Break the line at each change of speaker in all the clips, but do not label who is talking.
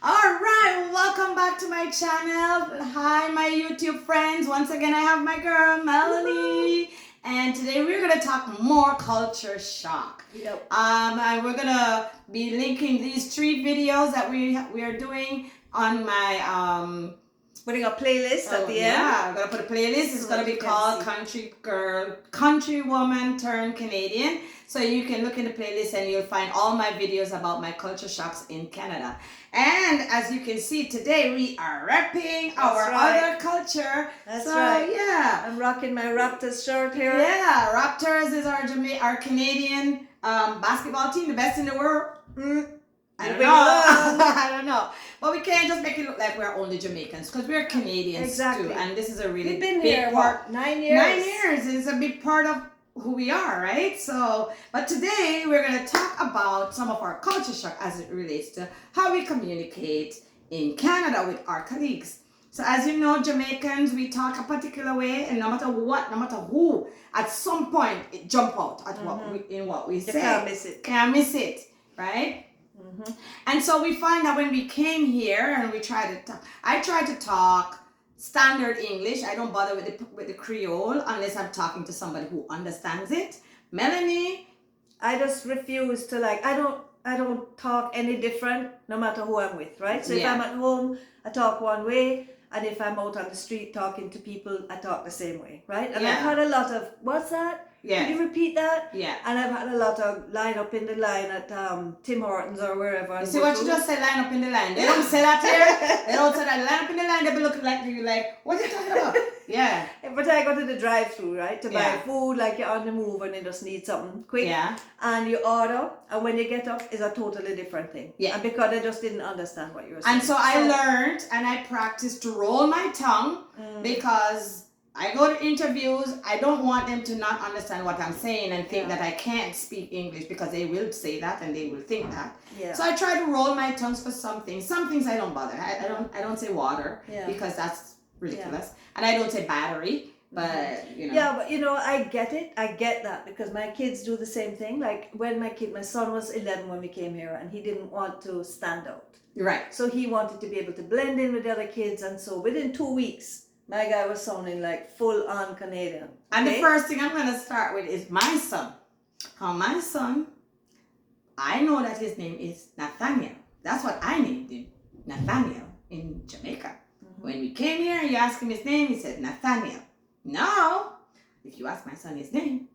All right, welcome back to my channel. Hi, my YouTube friends. Once again, I have my girl Melanie, and today we're gonna talk more culture shock.
Yep.
And we're gonna be linking these 3 videos that we are doing on my
Putting a playlist at the end.
Yeah, I'm gonna put a playlist. It's gonna be called Country Girl, Country Woman Turned Canadian. So you can look in the playlist and you'll find all my videos about my culture shocks in Canada. And as you can see today, we are repping our other culture.
That's right.
Yeah,
I'm rocking my Raptors shirt here.
yeah. Raptors is our Canadian basketball team, the best in the world. I don't know. I don't know. But we can't just make it look like we're only Jamaicans because we're Canadians too. And this is a really
We've been
big
here,
part.
9 years?
9 years. It's a big part of who we are, right? So, but today we're going to talk about some of our culture shock as it relates to how we communicate in Canada with our colleagues. So as you know, Jamaicans, we talk a particular way, and no matter what, no matter who, at some point it jump out at what we say.
You can't miss it.
Can't miss it, right? And so we find that when we came here and we tried to talk, I try to talk standard English. I don't bother with the Creole unless I'm talking to somebody who understands it. Melanie,
I just refuse to I don't talk any different no matter who I'm with, right? So if I'm at home, I talk one way, and if I'm out on the street talking to people, I talk the same way, right? And I've had a lot of, what's that?
Yeah.
Can you repeat that?
Yeah.
And I've had a lot of line up in the line at Tim Hortons or wherever.
You see what you just said, line up in the line. They don't say that here. They don't say that, line up in the line. They be looking like you like, what are you talking about? Yeah.
But I go to the drive-thru, right, to buy food, like you're on the move and you just need something quick.
Yeah.
And you order, and when you get up, it's a totally different thing.
Yeah.
And because I just didn't understand what you were saying.
And so I learned and I practiced to roll my tongue because I go to interviews. I don't want them to not understand what I'm saying and think that I can't speak English, because they will say that and they will think that.
Yeah.
So I try to roll my tongues for some things. Some things I don't bother. I don't say water because that's ridiculous. And I don't say battery, but you know.
Yeah, but I get it. I get that because my kids do the same thing. Like when my son was 11 when we came here, and he didn't want to stand out.
Right.
So he wanted to be able to blend in with the other kids, and so within 2 weeks, my guy was sounding like full-on Canadian. Okay?
And the first thing I'm going to start with is my son. My son, I know that his name is Nathaniel. That's what I named him, Nathaniel, in Jamaica. When we came here, you asked him his name, he said Nathaniel. Now, if you ask my son his name,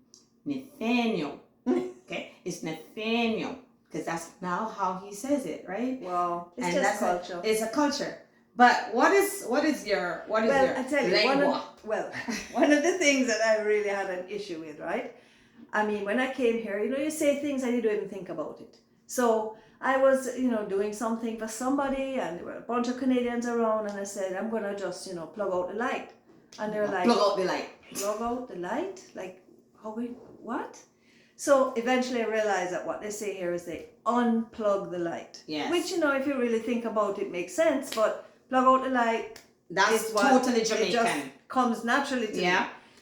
Nathaniel. Okay, it's Nathaniel, because that's now how he says it, right?
Well, it's
and
just
that's
culture.
It's a culture. But what is your
I tell you,
lengua?
One of the things that I really had an issue with, right? I mean, when I came here, you say things and you don't even think about it. So I was, doing something for somebody, and there were a bunch of Canadians around, and I said, I'm gonna just, plug out the light. And they're like,
plug out the light.
Plug out the light? Like, what? So eventually I realized that what they say here is they unplug the light.
Yes.
Which, if you really think about it, makes sense, but plug out the light.
That's totally Jamaican.
It just comes naturally to me.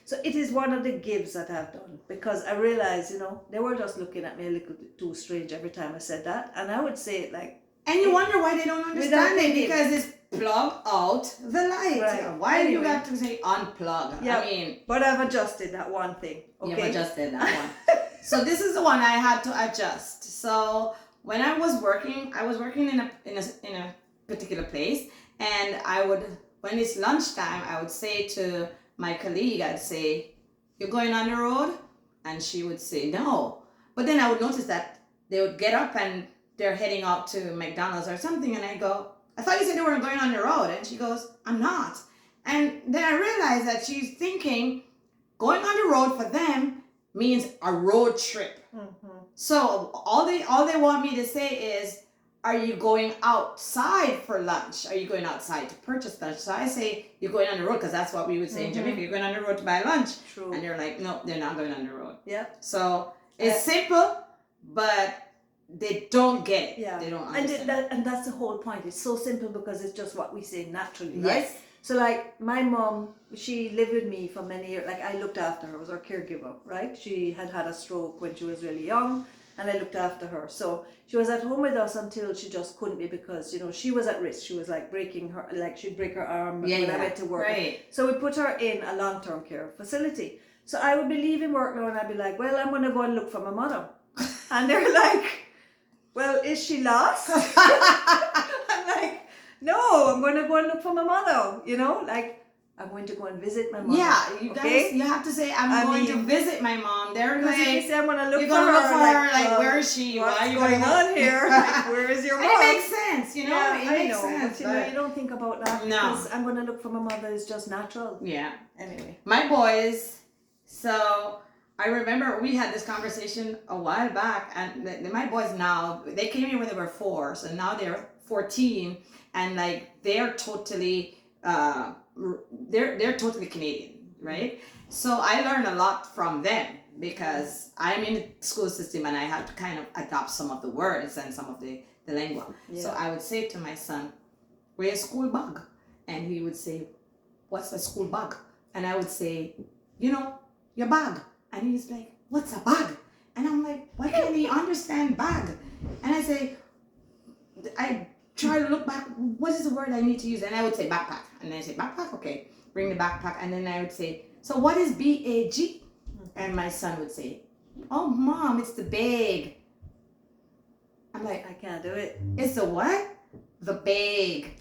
So it is one of the gives that I've done, because I realized, they were just looking at me a little bit too strange every time I said that. And I would say it like...
And you wonder why they don't understand it, because it's plug out the light.
Right.
Why do you have to say unplug?
Yeah,
I mean...
But I've adjusted that one thing. Okay?
You've adjusted that one. So this is the one I had to adjust. So when I was working in a particular place, and when it's lunchtime, I would say to my colleague, I'd say, "You're going on the road?" And she would say, "No." But then I would notice that they would get up and they're heading out to McDonald's or something, and I go, "I thought you said you weren't going on the road." And she goes, "I'm not." And then I realized that she's thinking going on the road for them means a road trip. So all they want me to say is, are you going outside for lunch? Are you going outside to purchase lunch? So I say, you're going on the road, because that's what we would say in Jamaica. You're going on the road to buy lunch.
True.
And they're like, no, they're not going on the road.
Yeah.
So it's simple, but they don't get it.
Yeah.
They don't understand.
And that's the whole point. It's so simple because it's just what we say naturally, right?
Yes.
So like my mom, she lived with me for many years. Like I looked after her, I was her caregiver, right? She had a stroke when she was really young. and I looked after her. So she was at home with us until she just couldn't be because, you know, she was at risk. She was like breaking her, like she'd break her arm when I went to work.
Right.
So we put her in a long-term care facility. So I would be leaving work now and I'd be like, well, I'm going to go and look for my mother. And they're like, well, is she lost? I'm like, no, I'm going to go and look for my mother, you know, like, I'm going to go and visit my mom.
Yeah, you guys, you have to say, I'm going to visit my mom. They're
because if you
like,
say I'm going to look
you're
for
going to look
her,
for her, like, where is she?
What's
Why are you
going on here? Like, where is your mom?
And it makes sense, you know?
Yeah,
it
I
makes
know,
sense.
but you know, you don't think about that
No.
because I'm going to look for my mother is just natural.
Yeah.
Anyway.
My boys, so I remember we had this conversation a while back, and my boys now, they came here when they were 4, so now they're 14, and like they're totally they're totally Canadian, right? So I learned a lot from them because I'm in the school system and I had to kind of adopt some of the words and some of the lingua.
Yeah.
So I would say to my son, "Where's school bag?" And he would say, "What's a school bag?" And I would say, "You know, your bag." And he's like, "What's a bag?" And I'm like, "Why can't he understand bag?" And I say, I try to look back, what is the word I need to use? And I would say backpack. And then I say, backpack, okay. Bring the backpack. And then I would say, so what is BAG? And my son would say, "Oh, Mom, it's the bag." I'm like,
I can't do it.
"It's the what?" "The bag."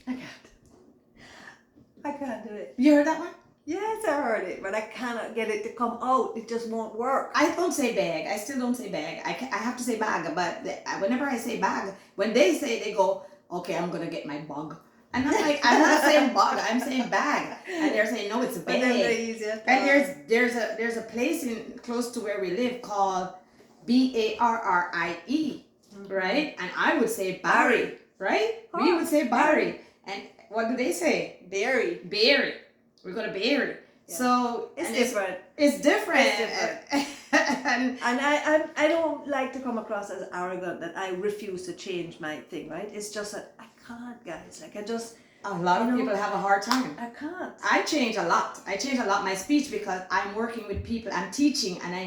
I can't do it.
You heard that one?
Yes, I heard it, but I cannot get it to come out. It just won't work.
I don't say bag. I still don't say bag. I have to say bag. But whenever I say bag, when they say, they go, "Okay, I'm going to get my bug." And I'm like, I'm not saying bug. I'm saying bag. And they're saying, "No, it's a
But then they're
bag."
easier.
And there's a place in close to where we live called Barrie, right? And I would say Barry, right? We would say Barry. And what do they say?
Berry.
Barry. We're gonna Barry.
Yeah.
So
It's
and
different.
It's different.
It's different.
And
I don't like to come across as arrogant that I refuse to change my thing, right? It's just that I can't, guys. Like I just
a lot of people have a hard time.
I can't.
I change a lot. I change a lot my speech because I'm working with people. I'm teaching, and I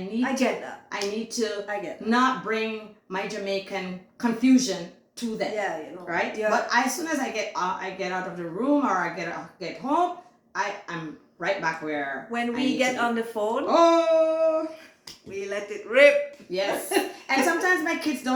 need to not bring my Jamaican confusion to them.
Yeah, you know.
Right?
Yeah.
But as soon as I get out of the room or I get home, I'm right back where
When
I
we
need
get
to be.
on the phone,
Oh,
we let it rip.
yes. And sometimes my kids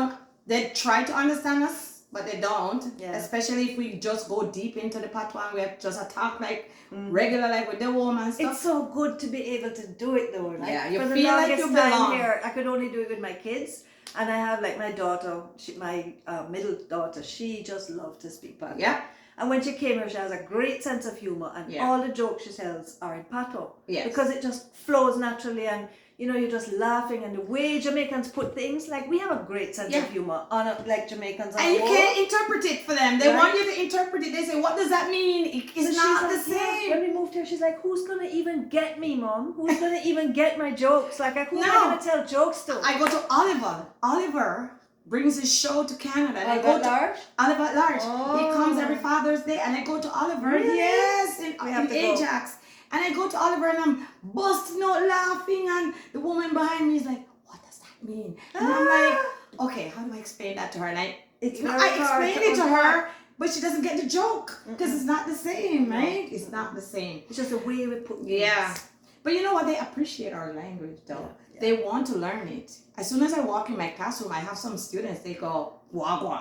they try to understand us, but they don't.
Yeah.
Especially if we just go deep into the patois and we have just talk like regular, like with the woman and stuff.
It's so good to be able to do it though. Like,
Yeah, you
for the
feel like
longest
you
time
belong.
here, I could only do it with my kids. And I have like my daughter, my middle daughter, she just loved to speak Patois.
Yeah.
And when she came here, she has a great sense of humor, and all the jokes she tells are in Patois.
Yes.
Because it just flows naturally, and you know, you're just laughing, and the way Jamaicans put things, like we have a great sense of humor on like Jamaicans.
And you can't interpret it for them. They want you to interpret it. They say, "What does that mean?" It's not the same.
When we moved here, she's like, "Who's gonna even get me, Mom? Who's gonna even get my jokes? Like, who am I gonna tell jokes to?"
I go to Oliver. Oliver brings his show to Canada. And I go to
Large?
Oliver at Large.
Oh.
He comes every Father's Day, and I go to Oliver.
Really?
Yes, in
to
Ajax. And I go to Oliver, and I'm busting out laughing, and the woman behind me is like, "What does that mean?" And I'm like, "Okay, how do I explain that to her?" And I explain it to her, but she doesn't get the joke because it's not the same, right? It's not the same.
It's just the way we put things.
Yeah. But you know what? They appreciate our language, though. Yeah. They want to learn it. As soon as I walk in my classroom, I have some students, they go, "Wagwa."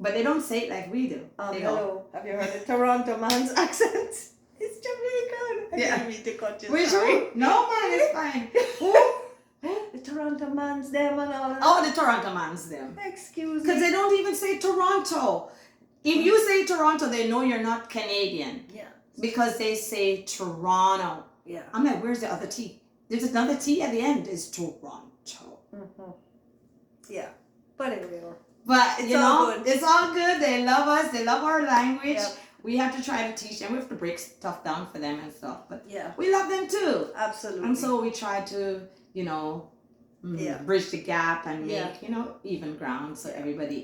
But they don't say it like we do. They
Hello.
go,
Have you heard the Toronto man's accent? It's Jamaican. I didn't mean to cut you.
Which
sorry.
one? No, man, it's fine. Who?
The Toronto man's them and all of that.
Oh, the Toronto man's them.
Excuse me.
Because they don't even say Toronto. If you say Toronto, they know you're not Canadian.
Yeah.
Because they say Toronto.
Yeah.
I'm like, where's the other T? There's another T at the end. It's Toronto.
Yeah. But anyway.
But
It's
you
all
know,
good.
it's all good. They love us. They love our language.
Yep.
We have to try to teach them. We have to break stuff down for them and stuff. But
Yeah.
we love them too.
Absolutely.
And so we try to, bridge the gap and make, even ground so everybody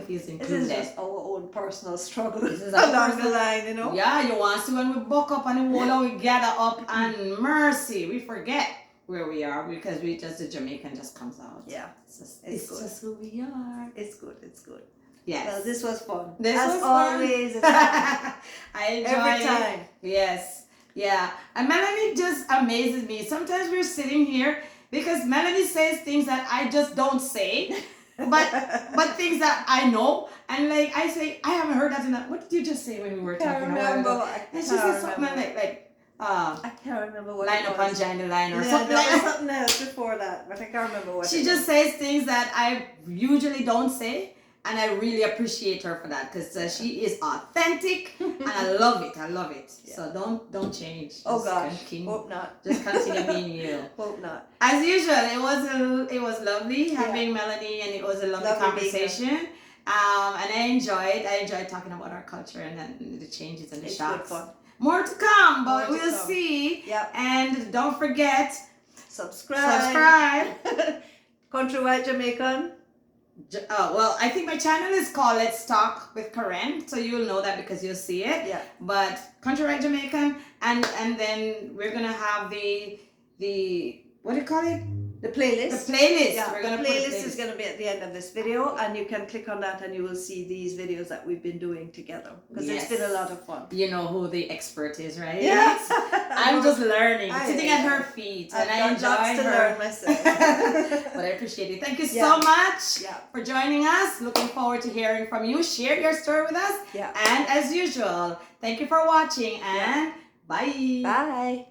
feels included.
This is just our own personal struggle.
This is our
along
personal
the line, you know.
Yeah, you want to see when we buck up and the wall we gather up and mercy. We forget. where we are because we just the Jamaican just comes out.
Yeah.
It's
good.
just who we are.
It's good. It's good.
Yes.
Well, this was fun.
This
As
was
always,
fun.
it's fun.
I enjoy
Every
it.
time.
Yes. Yeah. And Melanie just amazes me. Sometimes we're sitting here because Melanie says things that I just don't say. but things that I know, and like I say, I haven't heard that in that. What did you just say when we were talking about it? And she said something like
I can't remember what
line
it
upon
was.
the line or
Yeah,
something
there
like
was
that.
something else before that, but I can't remember what
She
it
just
was.
says things that I usually don't say, and I really appreciate her for that because she is authentic, and I love it. I love it. Yeah. So don't change.
Oh
Just
gosh,
continue.
hope not.
Just continue being you.
Hope not.
As usual, it was lovely having Melanie, and it was a lovely conversation. And I enjoyed talking about our culture and then the changes and the shocks. Good fun. More to come, but we'll see.
Yep.
And don't forget,
subscribe. Country White Jamaican.
Well, I think my channel is called Let's Talk with Karen, so you'll know that because you'll see it.
Yeah.
But Country White Jamaican, and then we're gonna have the what do you call it?
The playlist.
The playlist.
Yeah,
we're gonna
the playlist is going to be at the end of this video, and you can click on that and you will see these videos that we've been doing together because it's been a lot of fun.
You know who the expert is, right?
Yes.
I'm just learning, sitting at her feet, and I enjoy
to learn myself.
But I appreciate it. Thank you so much for joining us. Looking forward to hearing from you. Share your story with us.
Yeah.
And as usual, thank you for watching, and bye.
Bye.